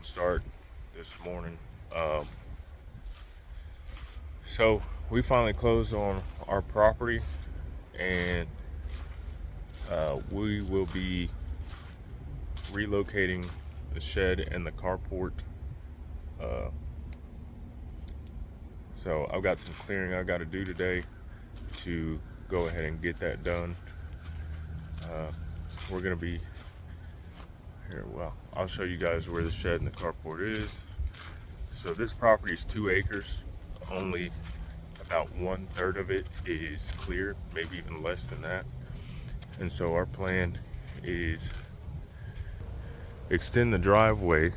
start this morning. So we finally closed on our property, and we will be relocating the shed and the carport. So I've got some clearing I got to do today to go ahead and get that done. We're gonna be here. Well, I'll show you guys where the shed and the carport is. So this property is 2 acres. Only about 1/3 of it is clear, maybe even less than that. And so our plan is extend the driveway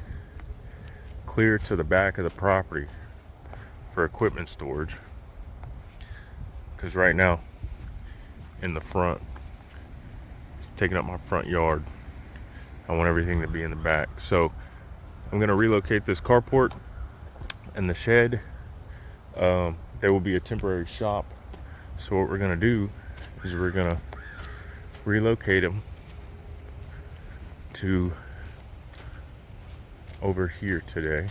clear to the back of the property for equipment storage. Because right now, in the front, it's taking up my front yard. I want everything to be in the back. So I'm gonna relocate this carport and the shed. There will be a temporary shop. So what we're gonna do is we're gonna relocate them to over here today.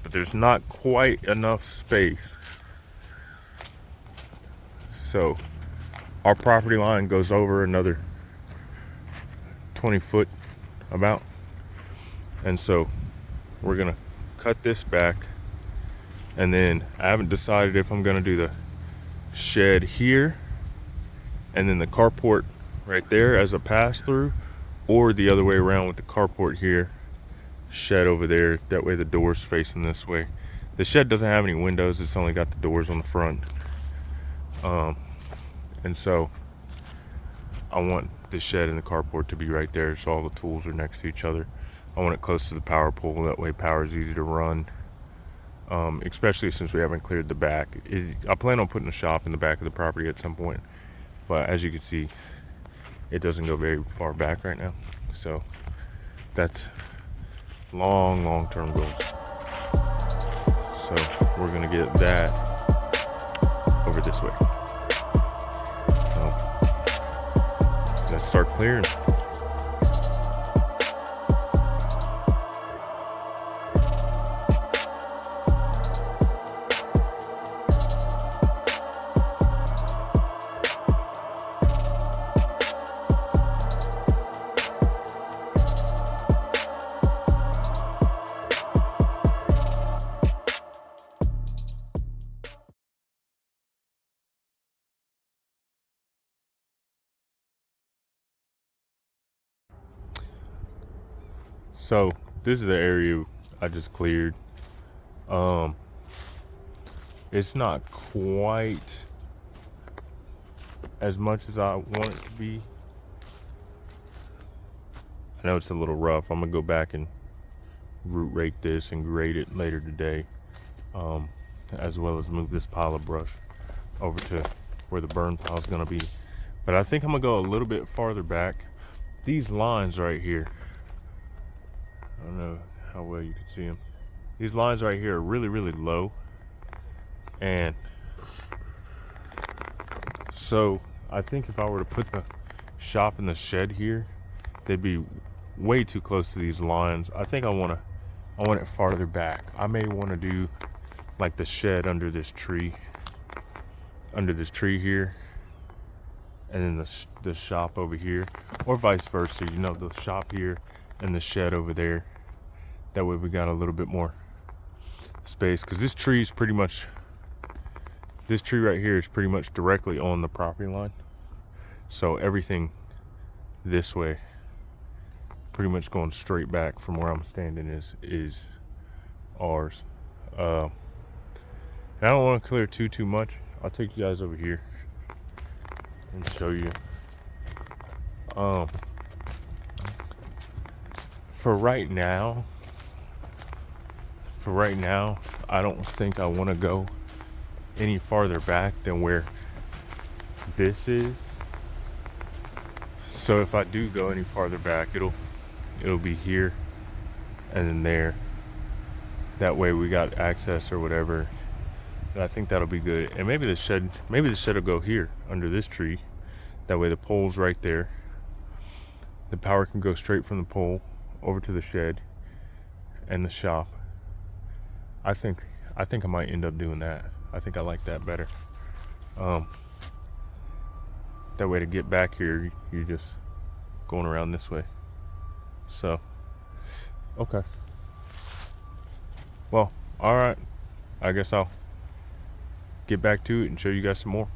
But there's not quite enough space. So our property line goes over another 20 foot about. And so we're gonna cut this back, and then I haven't decided if I'm gonna do the shed here and then the carport right there as a pass through, or the other way around with the carport here, shed over there. That way the door's facing this way. The shed doesn't have any windows, it's only got the doors on the front. And so I want the shed and the carport to be right there, so all the tools are next to each other. I want it close to the power pole, that way power is easy to run, especially since we haven't cleared the back. I plan on putting a shop in the back of the property at some point, but as you can see, it doesn't go very far back right now. So that's long-term goals. So we're gonna get that over this way. So let's start clearing. So this is the area I just cleared. It's not quite as much as I want it to be. I know it's a little rough. I'm gonna go back and root rake this and grade it later today, as well as move this pile of brush over to where the burn pile is gonna be. But I think I'm gonna go a little bit farther back. These lines right here, I don't know how well you can see them. These lines right here are really low. And so I think if I were to put the shop and the shed here, they'd be way too close to these lines. I think I want it farther back. I may want to do like the shed under this tree here, and then the shop over here, or vice versa, the shop here and the shed over there. That way we got a little bit more space, because this tree right here is pretty much directly on the property line. So everything this way, pretty much going straight back from where I'm standing, is ours. And I don't want to clear too much. I'll take you guys over here and show you. For right now, I don't think I want to go any farther back than where this is. So if I do go any farther back, it'll be here and then there. That way we got access or whatever. And I think that'll be good. And maybe the shed will go here under this tree. That way the pole's right there. The power can go straight from the pole over to the shed and the shop. I think I might end up doing that. I think I like that better. That way to get back here, you're just going around this way. So, okay. Well, all right. I guess I'll get back to it and show you guys some more.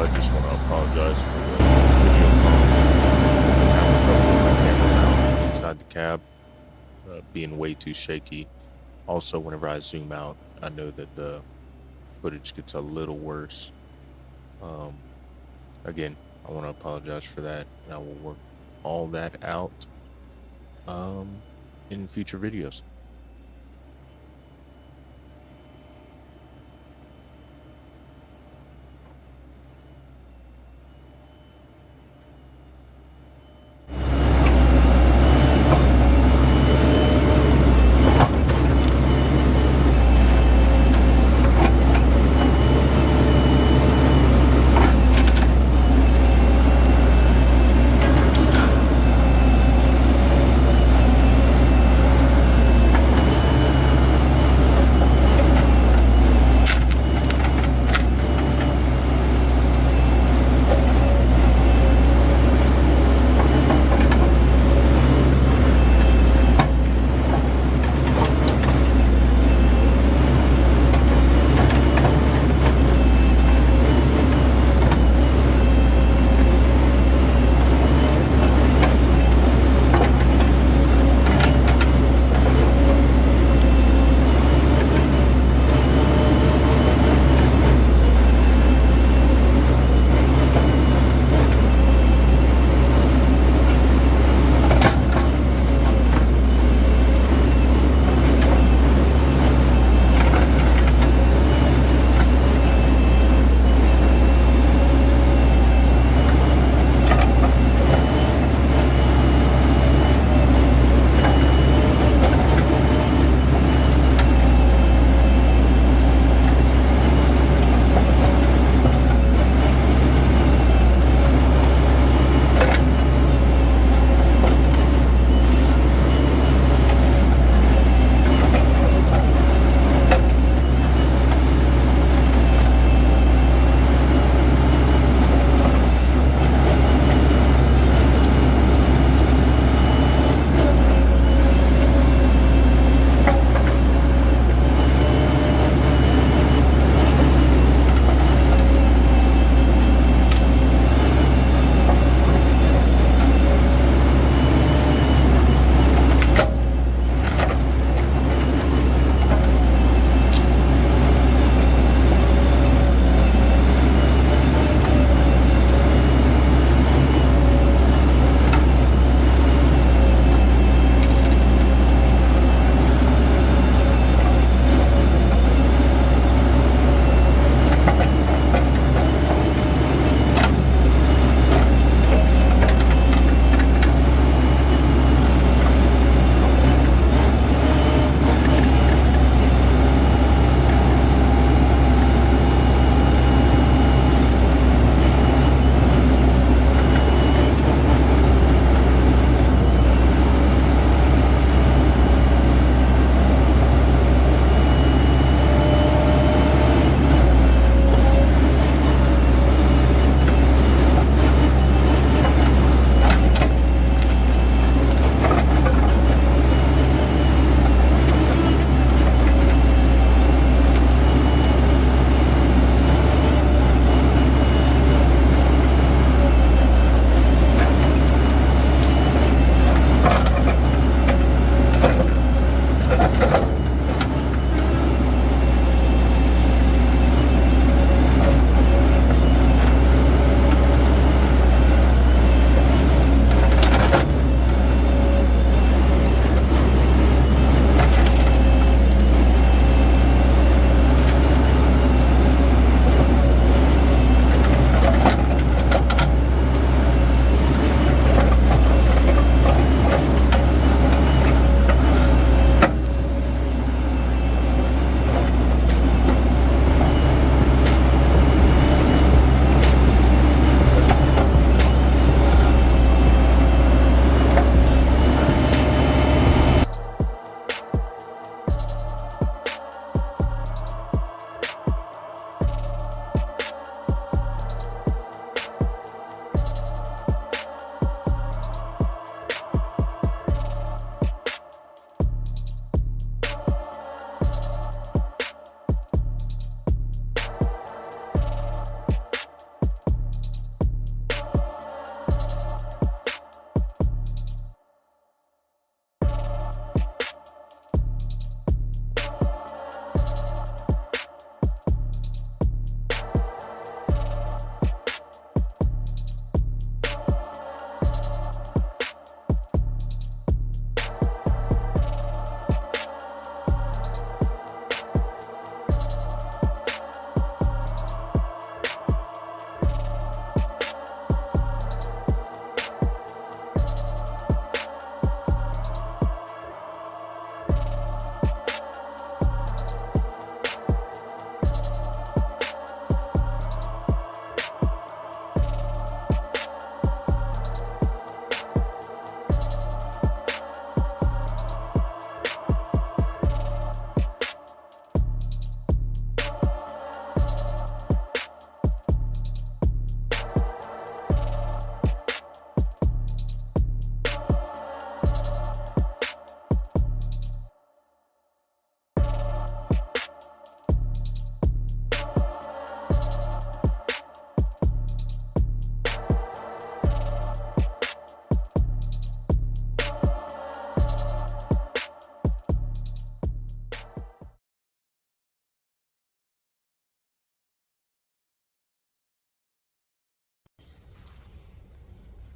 I just want to apologize for the video quality. I'm having trouble with my camera mount inside the cab, being way too shaky. Also, whenever I zoom out, I know that the footage gets a little worse. Again, I want to apologize for that, and I will work all that out in future videos.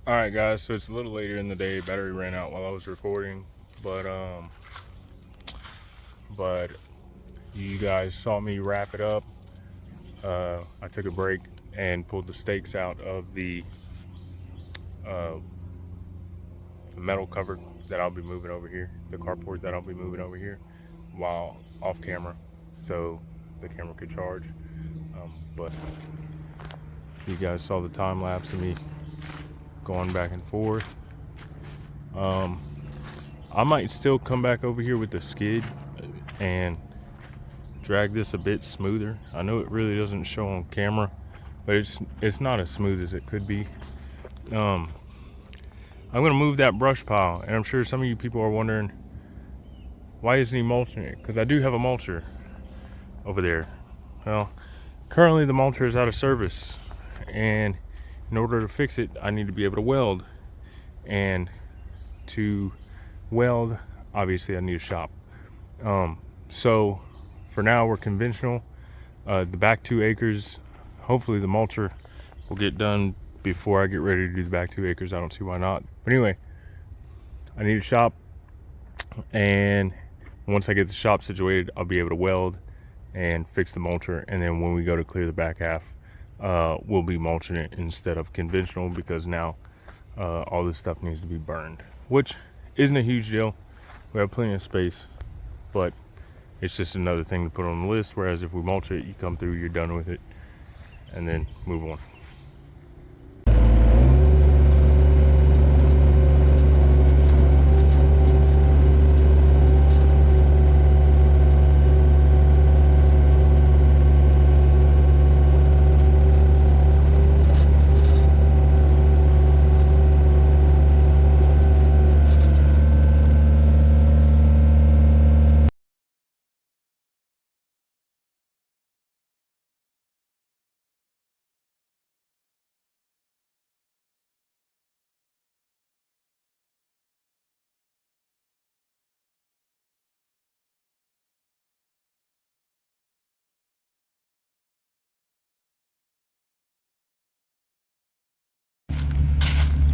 All right, guys, so it's a little later in the day. Battery ran out while I was recording, but you guys saw me wrap it up. I took a break and pulled the stakes out of the metal cover that I'll be moving over here, the carport that I'll be moving over here while off camera, so the camera could charge. But you guys saw the time lapse of me going back and forth. I might still come back over here with the skid and drag this a bit smoother. I know it really doesn't show on camera, but it's not as smooth as it could be. I'm gonna move that brush pile, and I'm sure some of you people are wondering, why isn't he mulching it? Because I do have a mulcher over there. Well, currently the mulcher is out of service, and in order to fix it, I need to be able to weld. And to weld, obviously I need a shop. So for now we're conventional. The back 2 acres, hopefully the mulcher will get done before I get ready to do the back 2 acres. I don't see why not. But anyway, I need a shop, and once I get the shop situated, I'll be able to weld and fix the mulcher. And then when we go to clear the back half, we'll be mulching it instead of conventional, because now all this stuff needs to be burned, which isn't a huge deal. We have plenty of space, but it's just another thing to put on the list. Whereas if we mulch it, you come through, you're done with it, and then move on.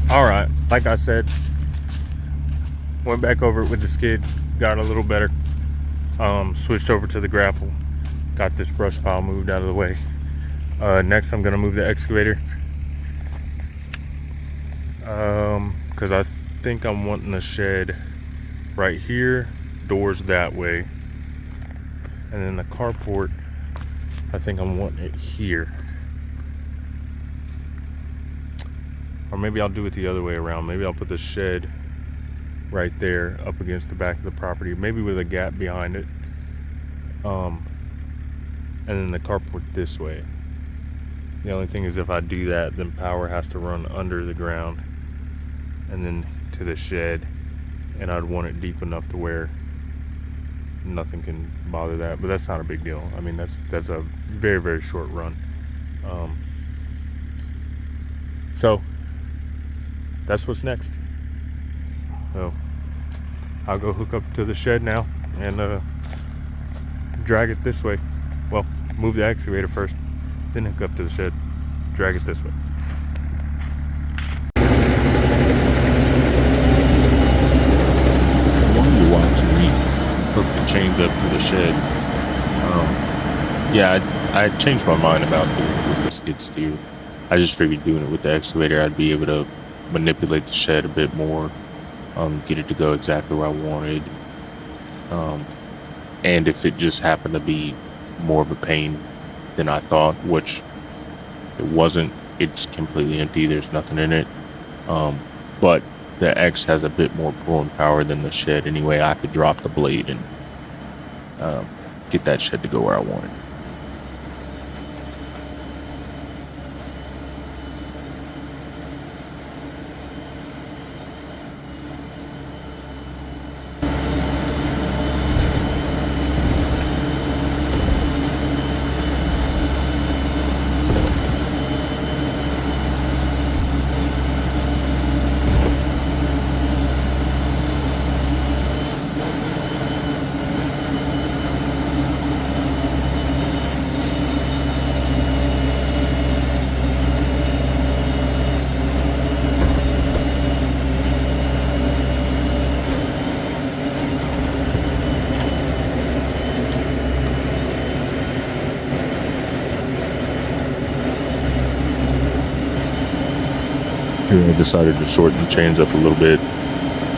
All right, like I said, went back over it with the skid, got a little better. Switched over to the grapple, got this brush pile moved out of the way. Next I'm gonna move the excavator, because I think I'm wanting the shed right here, doors that way, and then the carport, I think I'm wanting it here. Or maybe I'll do it the other way around. Maybe I'll put the shed right there up against the back of the property, maybe with a gap behind it. And then the carport this way. The only thing is, if I do that, then power has to run under the ground and then to the shed, and I'd want it deep enough to where nothing can bother that. But that's not a big deal. I mean, that's a very, very short run. So that's what's next. So I'll go hook up to the shed now and drag it this way. Well, move the excavator first, then hook up to the shed, drag it this way. While you're watching me hook the chains up to the shed, yeah, I changed my mind about doing it with the skid steer. I just figured doing it with the excavator, I'd be able to manipulate the shed a bit more, get it to go exactly where I wanted. And if it just happened to be more of a pain than I thought, which it wasn't, it's completely empty, there's nothing in it. But the X has a bit more pulling power than the shed anyway. I could drop the blade and get that shed to go where I wanted. Here I decided to shorten the chains up a little bit.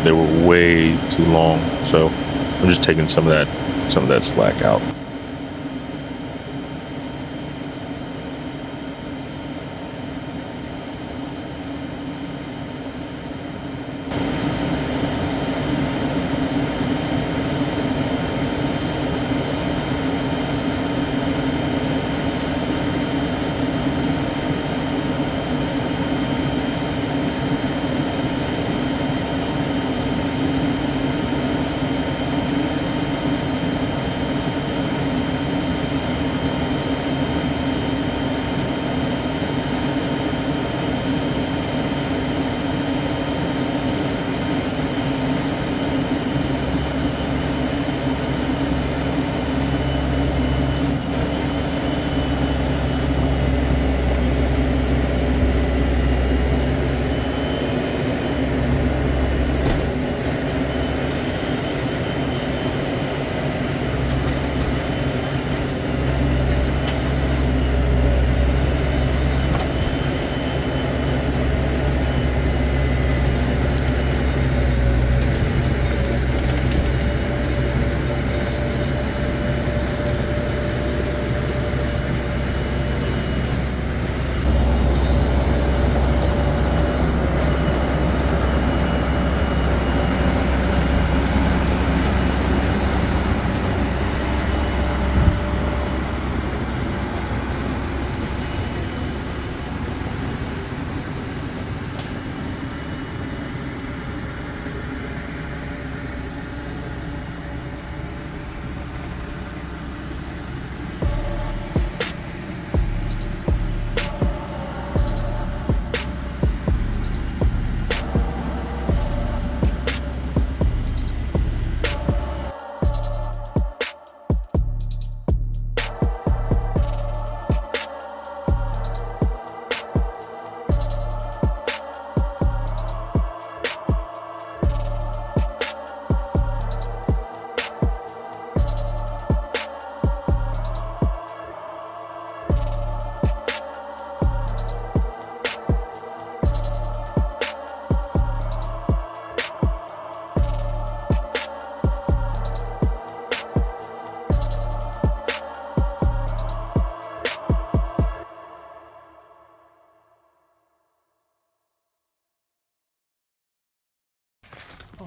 They were way too long, so I'm just taking some of that slack out.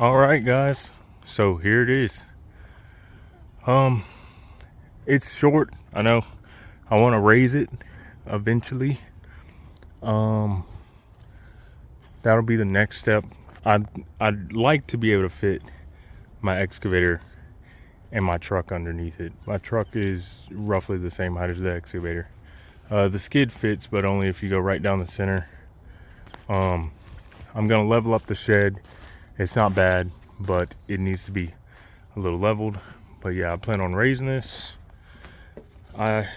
All right, guys, so here it is. It's short, I know. I want to raise it eventually. That'll be the next step. I'd like to be able to fit my excavator and my truck underneath it. My truck is roughly the same height as the excavator. The skid fits, but only if you go right down the center. I'm gonna level up the shed. It's not bad, but it needs to be a little leveled. But yeah, I plan on raising this. I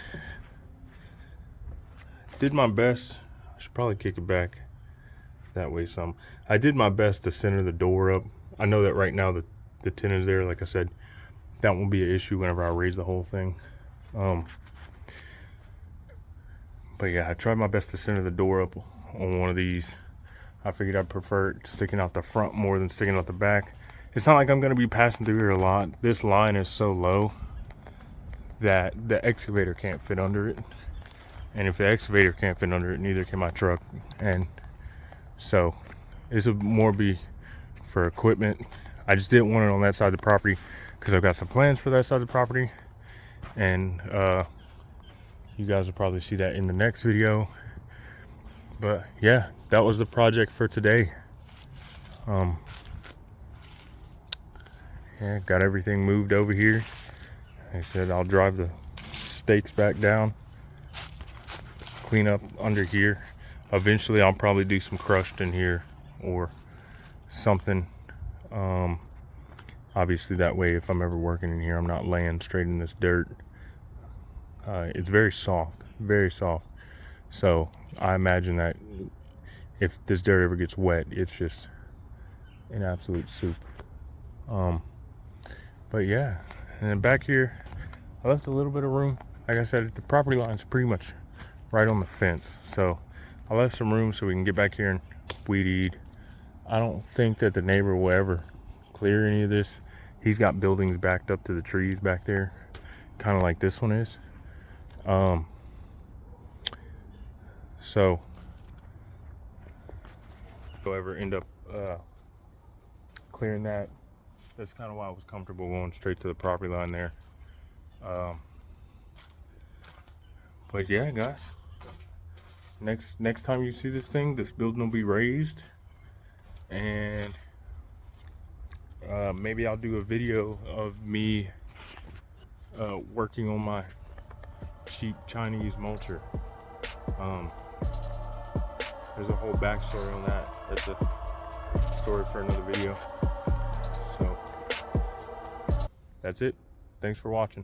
did my best. I should probably kick it back that way some. I did my best to center the door up. I know that right now the tin is there. Like I said, that won't be an issue whenever I raise the whole thing. But yeah, I tried my best to center the door up on one of these. I figured I'd prefer it sticking out the front more than sticking out the back. It's not like I'm gonna be passing through here a lot. This line is so low that the excavator can't fit under it. And if the excavator can't fit under it, neither can my truck. And so this would more be for equipment. I just didn't want it on that side of the property because I've got some plans for that side of the property. And you guys will probably see that in the next video. But yeah, that was the project for today. Yeah, got everything moved over here. Like I said, I'll drive the stakes back down, clean up under here. Eventually I'll probably do some crushed in here or something. Obviously that way if I'm ever working in here, I'm not laying straight in this dirt. It's very soft, very soft. So I imagine that if this dirt ever gets wet, it's just an absolute soup. But yeah, and then back here, I left a little bit of room. Like I said, the property line is pretty much right on the fence. So I left some room so we can get back here and weed eat. I don't think that the neighbor will ever clear any of this. He's got buildings backed up to the trees back there, kind of like this one is. So if I ever end up clearing that, that's kind of why I was comfortable going straight to the property line there. But yeah, guys, next time you see this thing, this building will be raised, and maybe I'll do a video of me working on my cheap Chinese mulcher. There's a whole backstory on that. That's a story for another video. So that's it. Thanks for watching.